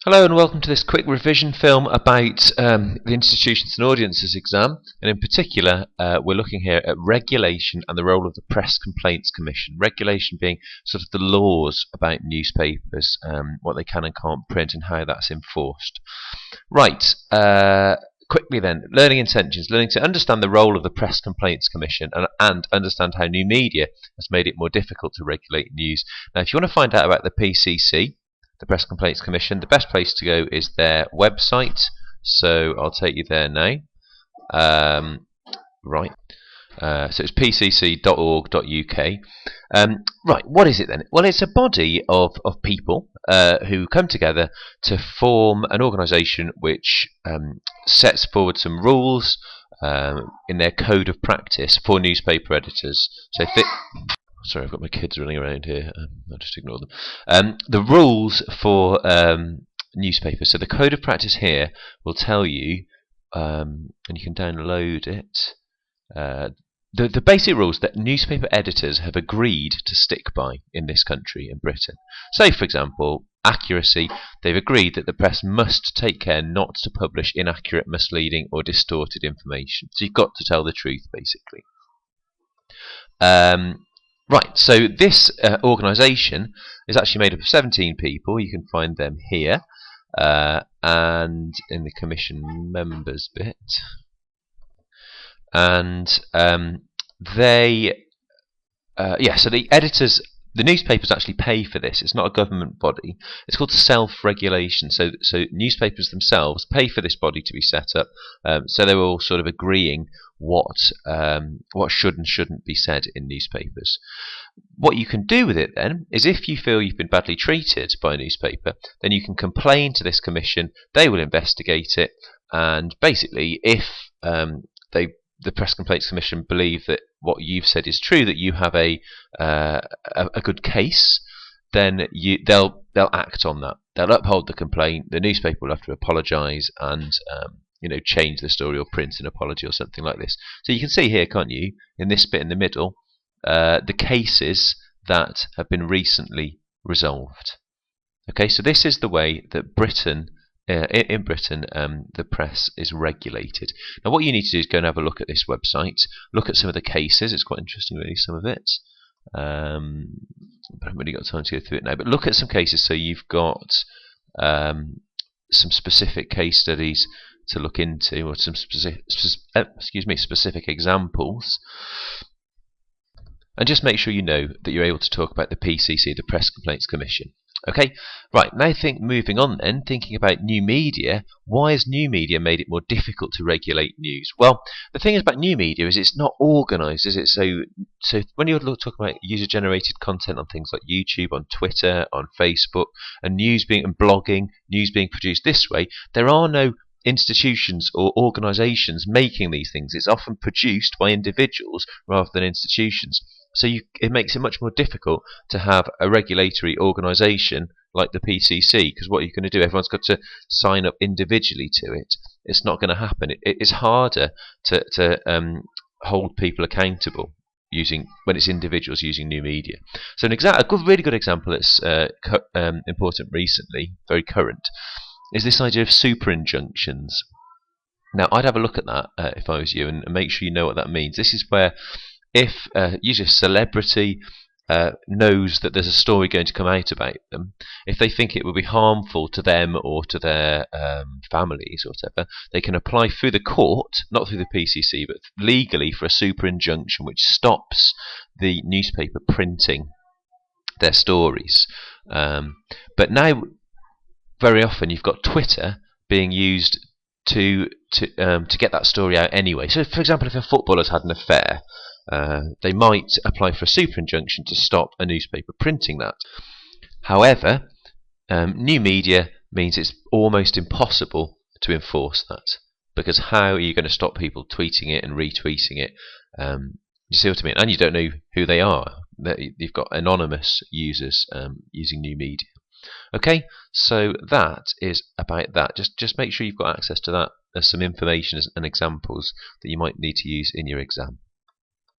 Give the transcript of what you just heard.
Hello and welcome to this quick revision film about the Institutions and Audiences exam, and in particular we're looking here at regulation and the role of the Press Complaints Commission. Regulation being sort of the laws about newspapers, what they can and can't print and how that's enforced. Right, quickly then, learning intentions, learning to understand the role of the Press Complaints Commission and understand how new media has made it more difficult to regulate news. Now if you want to find out about the PCC, the Press Complaints Commission, the best place to go is their website. So I'll take you there now. Right. So it's pcc.org.uk. Right, what is it then? Well, it's a body of people who come together to form an organisation which sets forward some rules in their code of practice for newspaper editors. So sorry, I've got my kids running around here. I'll just ignore them. The rules for newspapers. So the code of practice here will tell you, and you can download it, the basic rules that newspaper editors have agreed to stick by in this country, in Britain. So, for example, accuracy. They've agreed that the press must take care not to publish inaccurate, misleading or distorted information. So you've got to tell the truth, basically. Right, so this organisation is actually made up of 17 people. You can find them here, and in the commission members bit. And so the editors, the newspapers actually pay for this. It's not a government body. It's called self-regulation. So newspapers themselves pay for this body to be set up. So they're all sort of agreeing what should and shouldn't be said in newspapers. What you can do with it then is, if you feel you've been badly treated by a newspaper, then you can complain to this commission. They will investigate it, and basically, if the Press Complaints Commission believe that what you've said is true, that you have a good case, then they'll act on that. They'll uphold the complaint. The newspaper will have to apologise and change the story or print an apology or something like this. So you can see here, can't you, in this bit in the middle, the cases that have been recently resolved. Okay, so this is the way that Britain. In Britain, the press is regulated. Now what you need to do is go and have a look at this website, look at some of the cases. It's quite interesting really, some of it, but I haven't really got time to go through it now, but look at some cases so you've got some specific case studies to look into, or some specific examples, and just make sure you know that you're able to talk about the PCC, the Press Complaints Commission. Okay, right, now moving on then, thinking about new media. Why has new media made it more difficult to regulate news? Well, the thing about new media is it's not organised, is it? So when you're talking about user-generated content on things like YouTube, on Twitter, on Facebook, and blogging, news being produced this way, there are no institutions or organisations making these things. It's often produced by individuals rather than institutions. So it makes it much more difficult to have a regulatory organisation like the PCC, because what are you going to do? Everyone's got to sign up individually to it. It's not going to happen. It's harder to hold people accountable when it's individuals using new media. So a really good example that's important recently, very current, is this idea of super injunctions. Now I'd have a look at that if I was you, and make sure you know what that means. This is where, if usually a celebrity knows that there's a story going to come out about them, if they think it will be harmful to them or to their families or whatever, they can apply through the court, not through the PCC, but legally, for a super injunction which stops the newspaper printing their stories. But now, very often, you've got Twitter being used to get that story out anyway. So, for example, if a footballer's had an affair, they might apply for a super injunction to stop a newspaper printing that. However, new media means it's almost impossible to enforce that, because how are you going to stop people tweeting it and retweeting it? You see what I mean? And you don't know who they are. You've got anonymous users using new media. Okay, so that is about that. Just make sure you've got access to that. There's some information and examples that you might need to use in your exam.